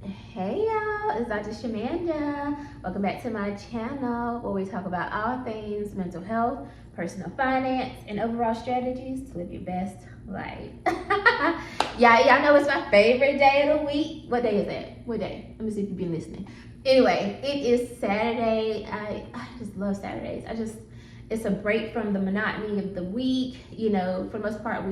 Hey y'all, it's Dr. Shamanda. Welcome back to my channel where we talk about all things mental health, personal finance, and overall strategies to live your best life. Y'all know it's my favorite day of the week. What day is that? What day? Let me see if you've been listening. Anyway, it is Saturday. I just love Saturdays. It's a break from the monotony of the week. You know, for the most part,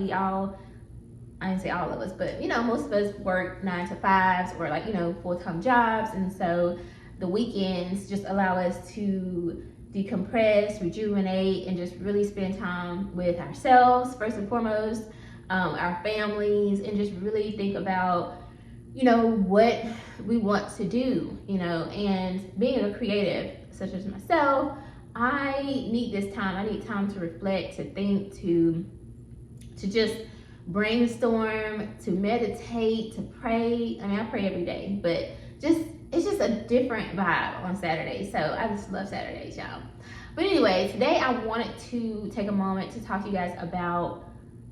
I didn't say all of us, but most of us work 9 to 5s or full-time jobs. And so the weekends just allow us to decompress, rejuvenate, and just really spend time with ourselves, first and foremost, our families, and just really think about, what we want to do, and being a creative, such as myself, I need this time. I need time to reflect, to think, to just brainstorm, to meditate, to pray. I mean, I pray every day, but it's just a different vibe on Saturdays. So I just love Saturdays, y'all. But anyway, today I wanted to take a moment to talk to you guys about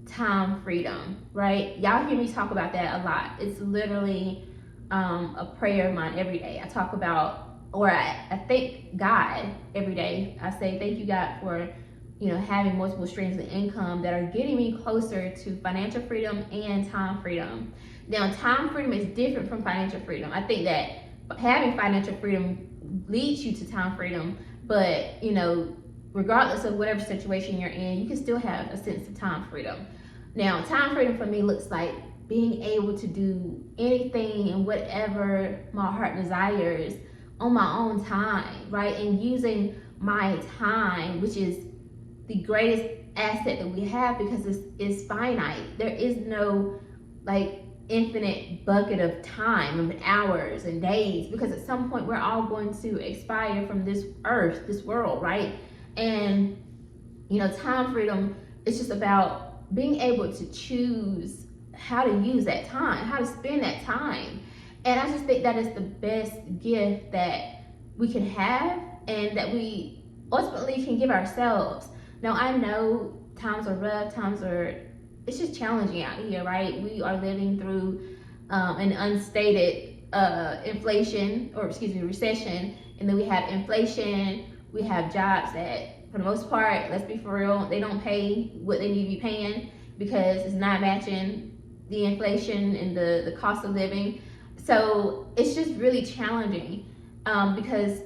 time freedom, right? Y'all hear me talk about that a lot. It's literally a prayer of mine every day. I talk about, or I thank God every day. I say, thank you, God, for having multiple streams of income that are getting me closer to financial freedom and time freedom. Now, time freedom is different from financial freedom. I think that having financial freedom leads you to time freedom, but regardless of whatever situation you're in, you can still have a sense of time freedom. Now, time freedom for me looks like being able to do anything and whatever my heart desires on my own time, right? And using my time, which is the greatest asset that we have, because it's finite. There is no infinite bucket of time, of hours and days, because at some point we're all going to expire from this earth, this world, right? And time freedom is just about being able to choose how to use that time, how to spend that time. And I just think that is the best gift that we can have and that we ultimately can give ourselves. Now, I know times are rough, it's just challenging out here, right? We are living through an unstated recession, and then we have inflation, we have jobs that, for the most part, let's be for real, they don't pay what they need to be paying because it's not matching the inflation and the cost of living. So it's just really challenging because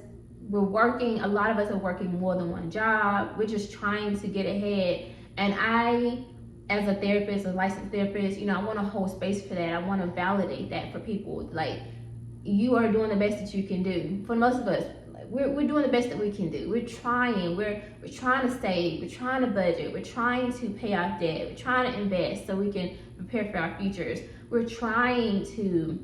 a lot of us are working more than one job. We're just trying to get ahead. And I, as a therapist, a licensed therapist, I want to hold space for that. I want to validate that for people. Like, you are doing the best that you can do. For most of us, we're doing the best that we can do. We're trying. We're trying to save. We're trying to budget. We're trying to pay off debt. We're trying to invest so we can prepare for our futures. We're trying to,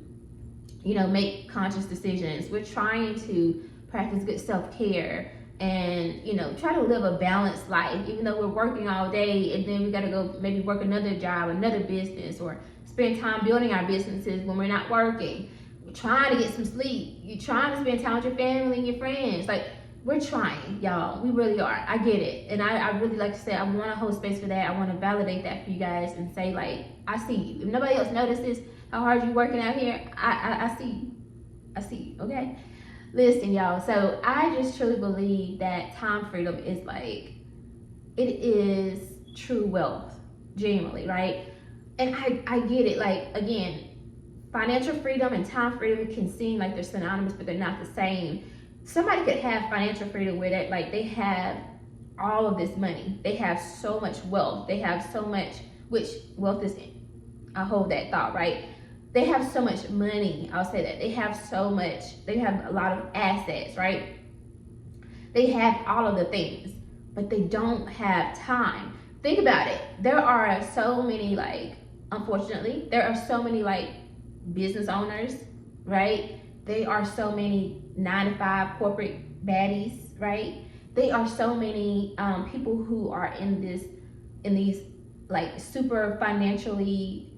make conscious decisions. We're trying to practice good self-care and try to live a balanced life, even though we're working all day and then we got to go maybe work another job, another business, or spend time building our businesses when we're not working. We're trying to get some sleep. You're trying to spend time with your family and your friends. We're trying, y'all. We really are. I get it. And I really, like to say, I want to hold space for that. I want to validate that for you guys and say, I see you. If nobody else notices how hard you're working out here, I see you. I see you, okay? Listen, y'all, so I just truly believe that time freedom is it is true wealth, genuinely, right? And I get it. Again, financial freedom and time freedom can seem like they're synonymous, but they're not the same. Somebody could have financial freedom where they have all of this money. They have so much wealth. They have so much, which wealth is, I hold that thought, right? They have so much money, I'll say that. They have a lot of assets, right? They have all of the things, but they don't have time. Think about it. There are so many, unfortunately, there are so many, business owners, right? They are so many 9-to-5 corporate baddies, right? They are so many people who are in these, super financially,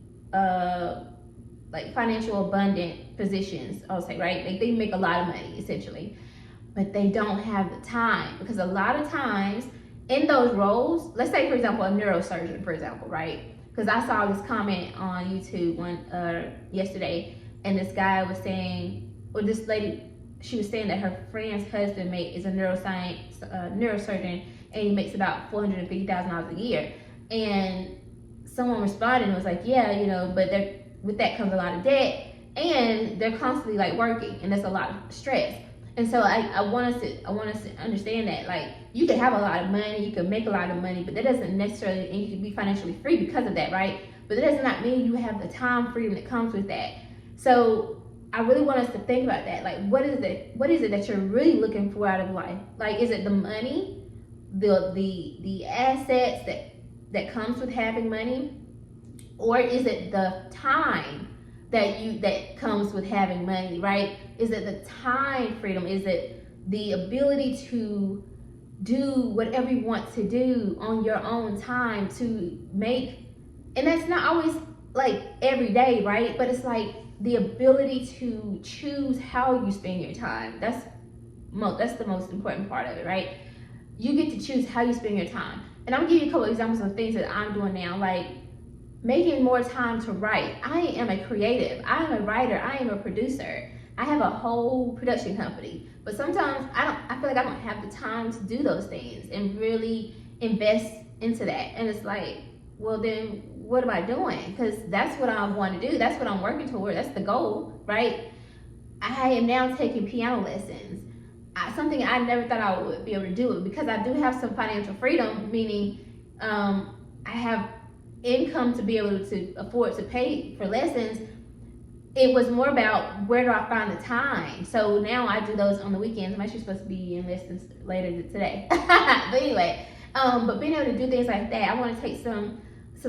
financial abundant positions, I'll say, right? They make a lot of money, essentially, but they don't have the time, because a lot of times in those roles, let's say, for example, a neurosurgeon, for example, right? Because I saw this comment on YouTube yesterday, and this guy was saying, or this lady, she was saying that her friend's husband is a neurosurgeon, and he makes about $450,000 a year. And someone responded and was like, yeah, but with that comes a lot of debt, and they're constantly like working, and that's a lot of stress. And so I want us to understand that, like, you can have a lot of money, you can make a lot of money, but that doesn't necessarily, and you can be financially free because of that, right? But that does not mean you have the time freedom that comes with that. So I really want us to think about that. Like, what is it that you're really looking for out of life? Like, is it the money, the assets that comes with having money, or is it the time that comes with having money, right? Is it the time freedom? Is it the ability to do whatever you want to do on your own time, to make, and that's not always like every day, right? But it's like the ability to choose how you spend your time. That's the most important part of it, right? You get to choose how you spend your time. And I'm gonna give you a couple examples of things that I'm doing now, like making more time to write. I am a creative. I am a writer. I am a producer. I have a whole production company. But sometimes I feel like I don't have the time to do those things and really invest into that. And it's like, well, then what am I doing? Because that's what I want to do. That's what I'm working toward. That's the goal, right? I am now taking piano lessons. Something I never thought I would be able to do, because I do have some financial freedom, meaning I have income to be able to afford to pay for lessons. It was more about, where do I find the time? So now I do those on the weekends. I'm actually supposed to be in lessons later today. But anyway, but being able to do things like that, I want to take some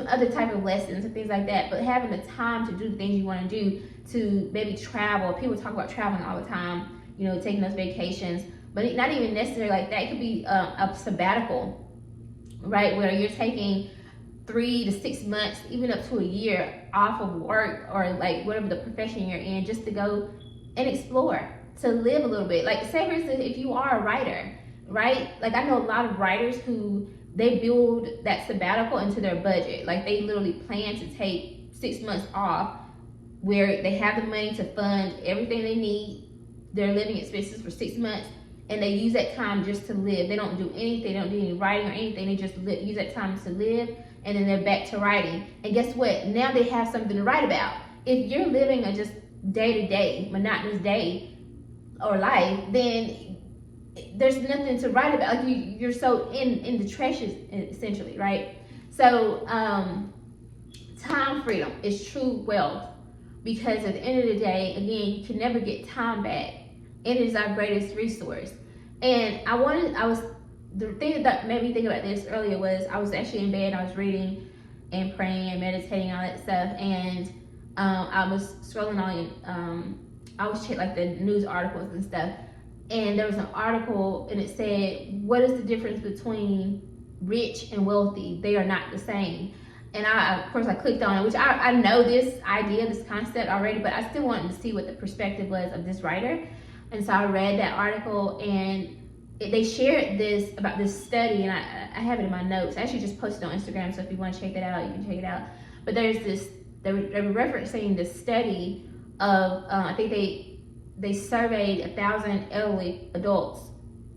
other type of lessons and things like that, but having the time to do the things you want to do, to maybe travel. People talk about traveling all the time, taking those vacations, but not even necessarily like that. It could be a sabbatical, right, where you're taking 3 to 6 months, even up to a year off of work, or like whatever the profession you're in, just to go and explore, to live a little bit. Like, say for instance, if you are a writer, right? Like, I know a lot of writers who, they build that sabbatical into their budget. Like, they literally plan to take 6 months off, where they have the money to fund everything they need, their living expenses for 6 months, and they use that time just to live. They don't do anything, they don't do any writing or anything, they just use that time to live, and then they're back to writing. And guess what? Now they have something to write about. If you're living a just day-to-day, monotonous day or life, then there's nothing to write about. Like, you're so in the trenches, essentially, right? So time freedom is true wealth, because at the end of the day, again, you can never get time back. It is our greatest resource. And the thing that made me think about this earlier was, I was actually in bed, I was reading and praying and meditating, all that stuff, and I was scrolling on, I was checking like the news articles and stuff, and there was an article, and it said, what is the difference between rich and wealthy? They are not the same. And of course I clicked on it, which I know this idea, this concept already, but I still wanted to see what the perspective was of this writer. And so I read that article, and they shared about this study, and I have it in my notes. I actually just posted on Instagram, so if you want to check that out, you can check it out. But they were referencing this study of, I think they surveyed 1,000 elderly adults.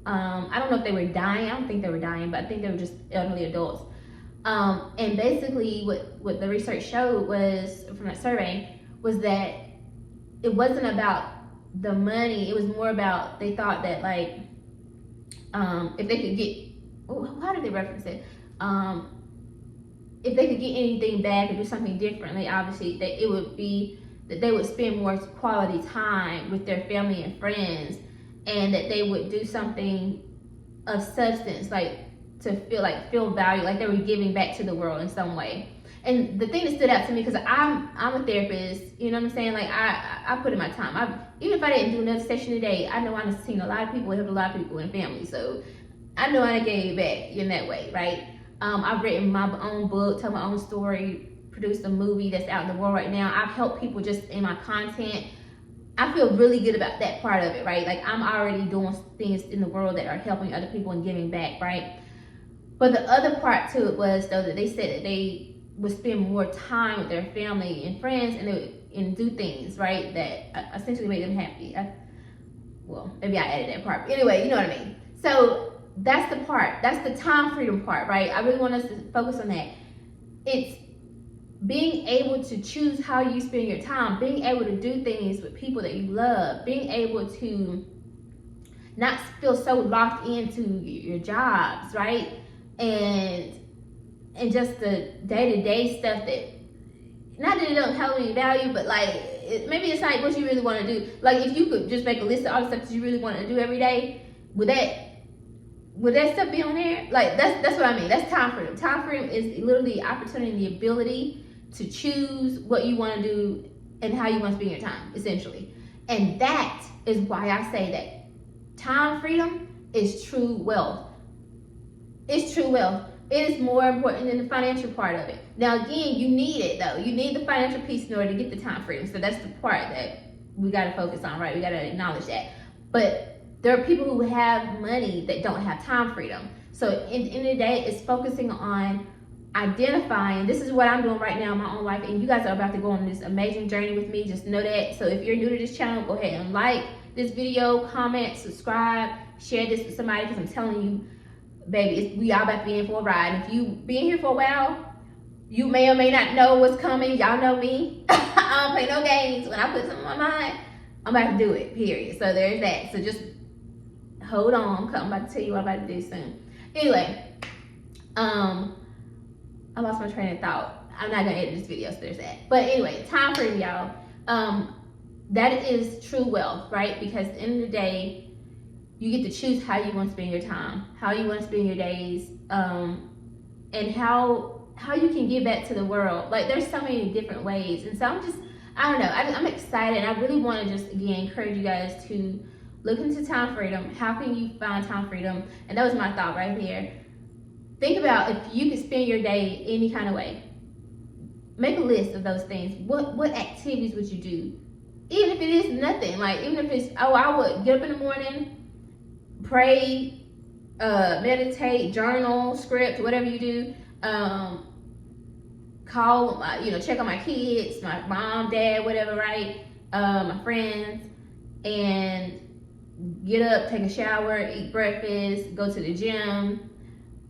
I don't know if they were dying. I don't think they were dying, but I think they were just elderly adults. And basically what the research showed was, from that survey, was that it wasn't about the money. It was more about, they thought that, like, if they could get, how did they reference it? If they could get anything back or do something differently, obviously, that it would be that they would spend more quality time with their family and friends, and that they would do something of substance, like to feel value, like they were giving back to the world in some way. And the thing that stood out to me, because I'm a therapist, you know what I'm saying? Like, I put in my time. Even if I didn't do another session today, I know I've seen a lot of people, helped a lot of people in family, so I know I gave back in that way, right? I've written my own book, tell my own story, produced a movie that's out in the world right now. I've helped people just in my content. I feel really good about that part of it, right? Like, I'm already doing things in the world that are helping other people and giving back, right? But the other part to it was, though, that they said that they would spend more time with their family and friends, and and do things, right, that essentially make them happy. Well, maybe I added that part. But anyway, you know what I mean. So that's the part. That's the time freedom part, right? I really want us to focus on that. It's being able to choose how you spend your time, being able to do things with people that you love, being able to not feel so locked into your jobs, right? And just the day-to-day stuff that, not that it don't have any value, but like maybe it's like what you really want to do. Like if you could just make a list of all the stuff that you really want to do every day, would that stuff be on there? Like that's what I mean. That's time freedom. Time freedom is literally the opportunity, the ability to choose what you want to do and how you want to spend your time, essentially. And that is why I say that time freedom is true wealth. It's true wealth. It is more important than the financial part of it. Now, again, you need it though. You need the financial piece in order to get the time freedom. So that's the part that we got to focus on, right? We got to acknowledge that. But there are people who have money that don't have time freedom. So in the end of the day, it's focusing on identifying. This is what I'm doing right now in my own life, and you guys are about to go on this amazing journey with me. Just know that. So if you're new to this channel, go ahead and like this video, comment, subscribe, share this with somebody, because I'm telling you, baby, we all about to be in for a ride. If you been here for a while, you may or may not know what's coming. Y'all know me. I don't play no games. When I put something on my mind, I'm about to do it, period. So there's that. So just hold on, because I'm about to tell you what I'm about to do soon. Anyway, I lost my train of thought. I'm not gonna edit this video, so there's that. But anyway, time freedom, y'all. That is true wealth, right? Because at the end of the day, you get to choose how you want to spend your time, how you want to spend your days, and how you can give back to the world. Like there's so many different ways, and so I don't know. I'm excited. I really want to just again encourage you guys to look into time freedom. How can you find time freedom? And that was my thought right there. Think about if you could spend your day any kind of way. Make a list of those things. What activities would you do? Even if it is nothing, like even if it's, I would get up in the morning, pray, meditate, journal, script, whatever you do. Call check on my kids, my mom, dad, whatever, right? My friends, and get up, take a shower, eat breakfast, go to the gym,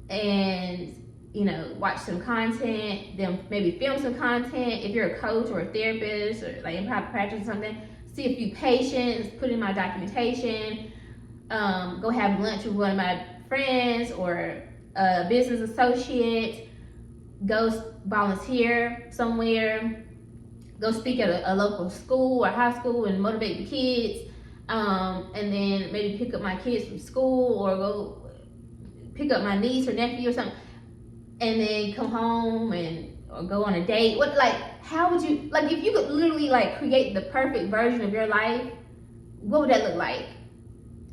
and watch some content, then maybe film some content. If you're a coach or a therapist or like in private practice or something, see a few patients, put in my documentation, go have lunch with one of my friends or a business associate, go volunteer somewhere, go speak at a local school or high school and motivate the kids, and then maybe pick up my kids from school or go pick up my niece or nephew or something, and then come home or go on a date. How would you, if you could literally create the perfect version of your life, what would that look like?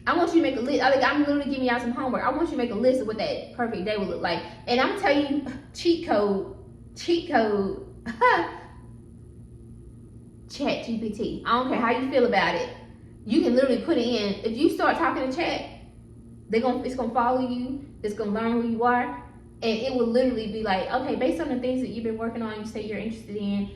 I want you to make a list. I'm literally giving y'all some homework. I want you to make a list of what that perfect day would look like. And I'm telling you, cheat code, Chat GPT. I don't care how you feel about it. You can literally put it in. If you start talking to Chat, it's gonna follow you. It's gonna learn who you are, and it will literally be like, okay, based on the things that you've been working on, you say you're interested in,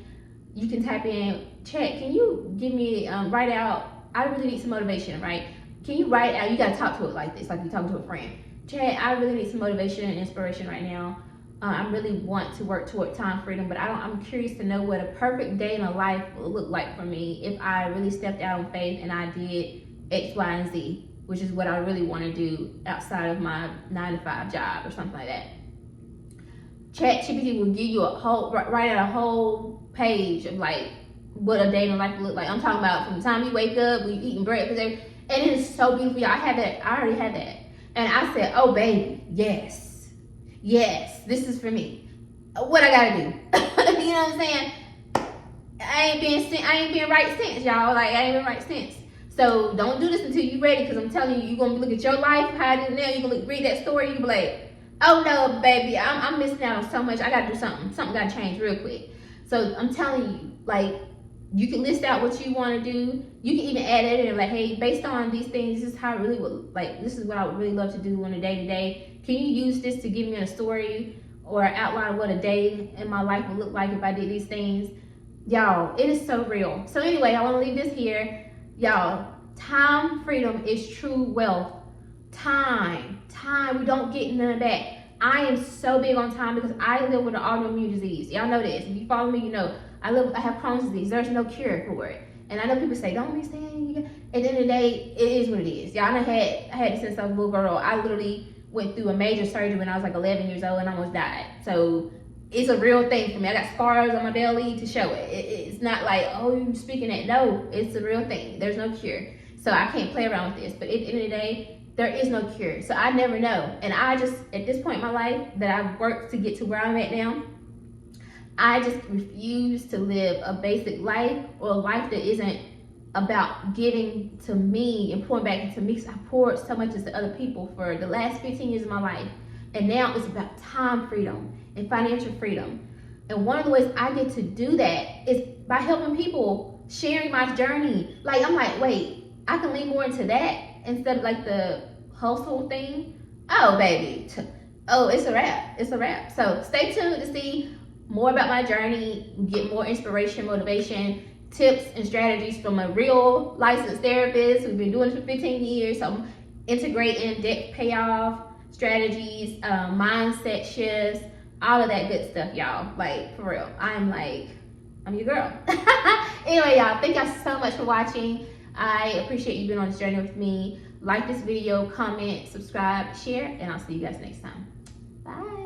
you can type in, Chat, can you give me write out? I really need some motivation, right? Can you write out? You gotta talk to it like this, like you're talking to a friend. Chat, I really need some motivation and inspiration right now. I really want to work toward time freedom, but I'm curious to know what a perfect day in a life will look like for me if I really stepped out on faith and I did X, Y, and Z, which is what I really want to do outside of my 9-to-5 job or something like that. ChatGPT will give you write out a whole page of what a day in a life will look like. I'm talking about from the time you wake up, when you eating breakfast, and it is so beautiful. I already had that, and I said, oh baby, yes, this is for me. What I gotta do? You know what I'm saying? I ain't been right since, y'all. I ain't been right since. So don't do this until you're ready, because I'm telling you, you're gonna look at your life, how I do now. You're gonna read that story, you're gonna be like, oh no, baby, I'm missing out on so much. I gotta do something. Something gotta change real quick. So I'm telling you, you can list out what you want to do. You can even add it in, hey, based on these things, this is how I really would, this is what I would really love to do on a day-to-day. Can you use this to give me a story or outline what a day in my life would look like if I did these things? Y'all, it is so real. So anyway, I want to leave this here. Y'all, time freedom is true wealth. Time, we don't get none back. I am so big on time because I live with an autoimmune disease. Y'all know this. If you follow me, you know I have Crohn's disease. There's no cure for it. And I know people say, don't be saying. At the end of the day, it is what it is. Y'all, I had it since I was a little girl. I literally went through a major surgery when I was like 11 years old and almost died. So it's a real thing for me. I got scars on my belly to show it. It's not like, oh, you speaking that. No, it's a real thing. There's no cure. So I can't play around with this. But at the end of the day, there is no cure. So I never know. And I just, at this point in my life that I've worked to get to where I'm at now, I just refuse to live a basic life or a life that isn't about giving to me and pouring back into me. I poured so much into other people for the last 15 years of my life. And now it's about time freedom and financial freedom. And one of the ways I get to do that is by helping people, sharing my journey. Like, I'm like, wait, I can lean more into that instead of like the hustle thing. Oh, baby. Oh, it's a wrap. It's a wrap. So stay tuned to see more about my journey, get more inspiration, motivation, tips, and strategies from a real licensed therapist who's been doing it for 15 years. So I'm integrating debt payoff strategies, mindset shifts, all of that good stuff, y'all. Like, for real. I'm your girl. Anyway, y'all, thank y'all so much for watching. I appreciate you being on this journey with me. Like this video, comment, subscribe, share, and I'll see you guys next time. Bye.